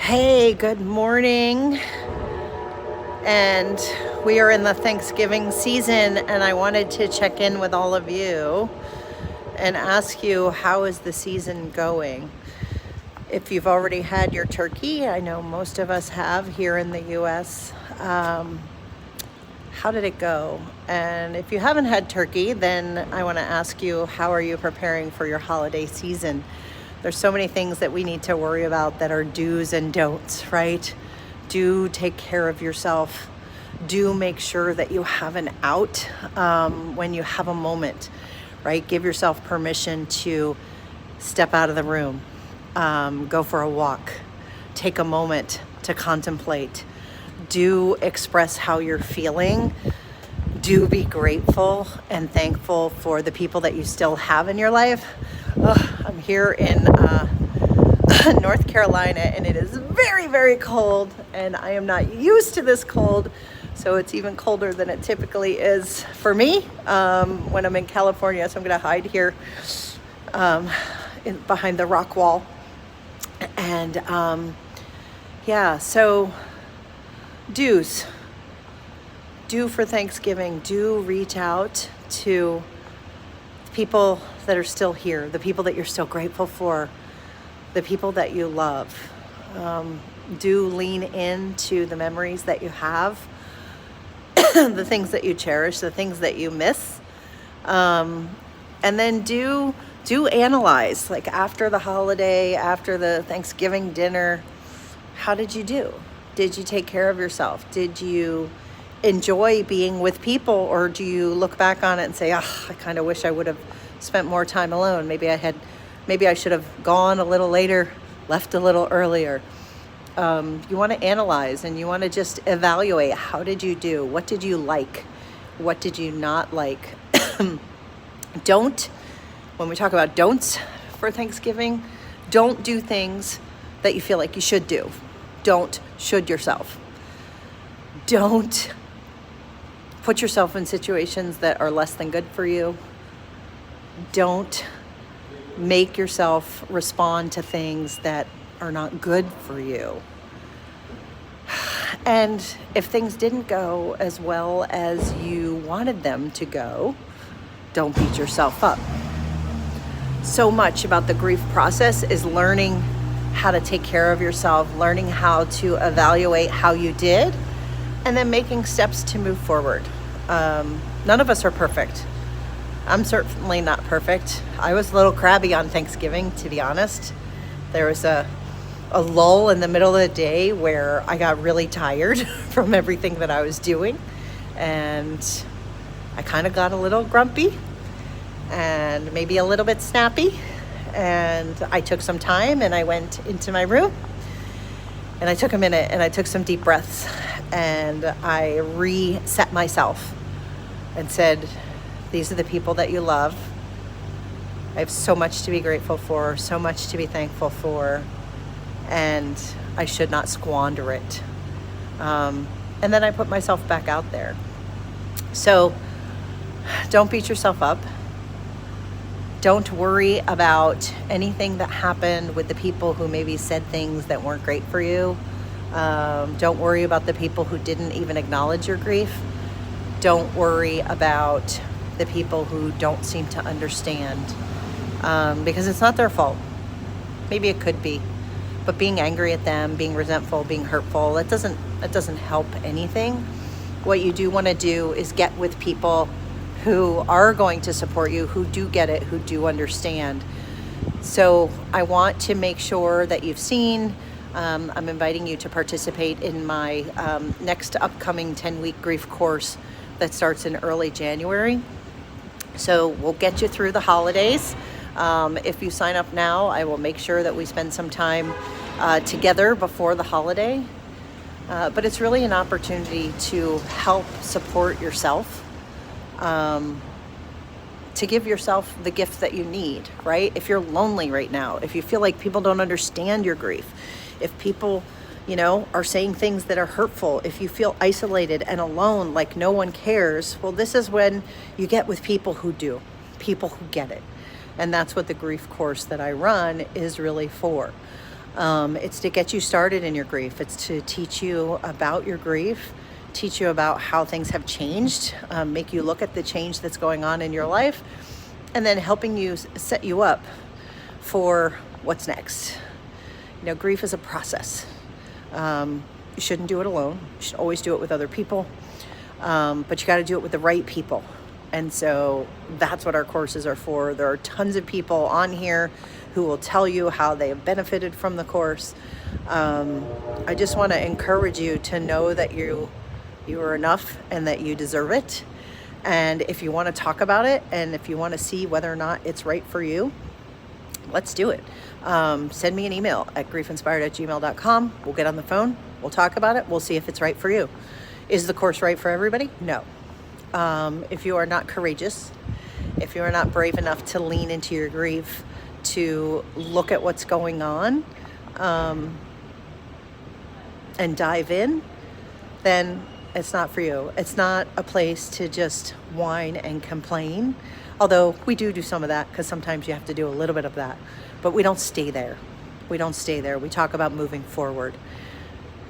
Hey, good morning. And we are in the Thanksgiving season, and I wanted to check in with all of you and ask you, how is the season going? If you've already had your turkey, I know most of us have here in the US. How did it go? And if you haven't had turkey, then I want to ask you, how are you preparing for your holiday season? There's so many things that we need to worry about that are do's and don'ts, right? Do take care of yourself. Do make sure that you have an out when you have a moment, right? Give yourself permission to step out of the room, go for a walk, take a moment to contemplate. Do express how you're feeling. Do be grateful and thankful for the people that you still have in your life. I'm here in North Carolina, and it is very, very cold, and I am not used to this cold, so it's even colder than it typically is for me when I'm in California. So I'm going to hide here behind the rock wall. And so do's. Do for Thanksgiving. Do reach out to people that are still here, the people that you're still grateful for, the people that you love. Do lean into the memories that you have, the things that you cherish, the things that you miss. And then do analyze, like after the holiday, after the Thanksgiving dinner, how did you do? Did you take care of yourself? Did you enjoy being with people, or do you look back on it and say, I kind of wish I would have spent more time alone. Maybe I should have gone a little later, left a little earlier. You want to analyze, and you want to just evaluate, how did you do? What did you like? What did you not like? When we talk about don'ts for Thanksgiving, don't do things that you feel like you should do. Don't should yourself. Don't put yourself in situations that are less than good for you. Don't make yourself respond to things that are not good for you. And if things didn't go as well as you wanted them to go, don't beat yourself up. So much about the grief process is learning how to take care of yourself, learning how to evaluate how you did, and then making steps to move forward. None of us are perfect. I'm certainly not perfect. I was a little crabby on Thanksgiving, to be honest. There was a lull in the middle of the day where I got really tired from everything that I was doing, and I kind of got a little grumpy and maybe a little bit snappy. And I took some time, and I went into my room, and I took a minute, and I took some deep breaths, and I reset myself and said, these are the people that you love. I have so much to be grateful for, so much to be thankful for, and I should not squander it. And then I put myself back out there. So don't beat yourself up. Don't worry about anything that happened with the people who maybe said things that weren't great for you. Don't worry about the people who didn't even acknowledge your grief. Don't worry about the people who don't seem to understand, because it's not their fault. Maybe it could be, but being angry at them, being resentful, being hurtful, that doesn't help anything. What you do want to do is get with people who are going to support you, who do get it, who do understand. So I want to make sure that you've seen, I'm inviting you to participate in my next upcoming 10-week grief course that starts in early January. So we'll get you through the holidays. If you sign up now, I will make sure that we spend some time together before the holiday. But it's really an opportunity to help support yourself, to give yourself the gift that you need, right? If you're lonely right now, if you feel like people don't understand your grief, if people, are saying things that are hurtful, if you feel isolated and alone, like no one cares, well, this is when you get with people who do, people who get it. And that's what the grief course that I run is really for. It's to get you started in your grief. It's to teach you about your grief, teach you about how things have changed, make you look at the change that's going on in your life, and then helping you set you up for what's next. You know, grief is a process. You shouldn't do it alone. You should always do it with other people. But you got to do it with the right people. And so that's what our courses are for. There are tons of people on here who will tell you how they have benefited from the course. I just want to encourage you to know that you are enough and that you deserve it. And if you want to talk about it and if you want to see whether or not it's right for you, let's do it. Send me an email at GriefInspired@gmail.com. We'll get on the phone. We'll talk about it. We'll see if it's right for you. Is the course right for everybody? No. If you are not courageous, if you are not brave enough to lean into your grief, to look at what's going on, and dive in, then it's not for you. It's not a place to just whine and complain. Although we do some of that, because sometimes you have to do a little bit of that. But we don't stay there. We don't stay there. We talk about moving forward.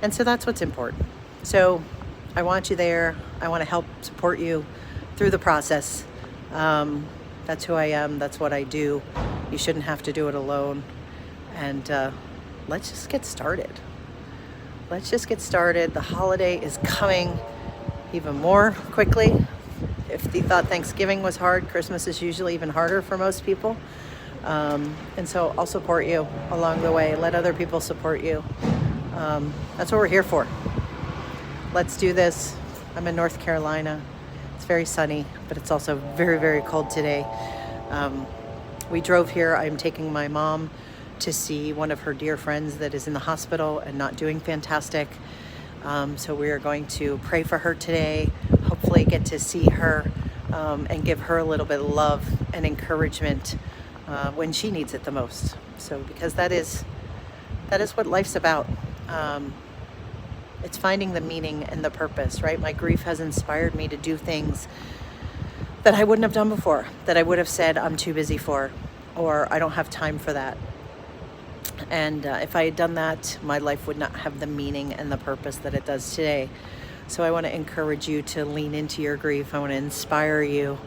And so that's what's important. So I want you there. I want to help support you through the process. That's who I am. That's what I do. You shouldn't have to do it alone. And let's just get started. Let's just get started. The holiday is coming even more quickly. If you thought Thanksgiving was hard, Christmas is usually even harder for most people. And so I'll support you along the way. Let other people support you. That's what we're here for. Let's do this. I'm in North Carolina. It's very sunny, but it's also very, very cold today. We drove here. I'm taking my mom to see one of her dear friends that is in the hospital and not doing fantastic. So we are going to pray for her today, hopefully get to see her and give her a little bit of love and encouragement when she needs it the most. So because that is what life's about. It's finding the meaning and the purpose, right? My grief has inspired me to do things that I wouldn't have done before, that I would have said I'm too busy for, or I don't have time for that. And if I had done that, my life would not have the meaning and the purpose that it does today. So I want to encourage you to lean into your grief. I want to inspire you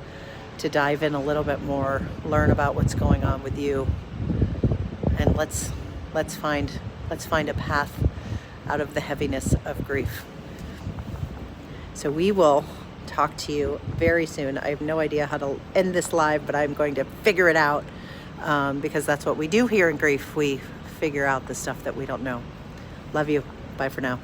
to dive in a little bit more, learn about what's going on with you, and let's find a path out of the heaviness of grief. So we will talk to you very soon. I have no idea how to end this live, but I'm going to figure it out because that's what we do here in grief. We figure out the stuff that we don't know. Love you. Bye for now.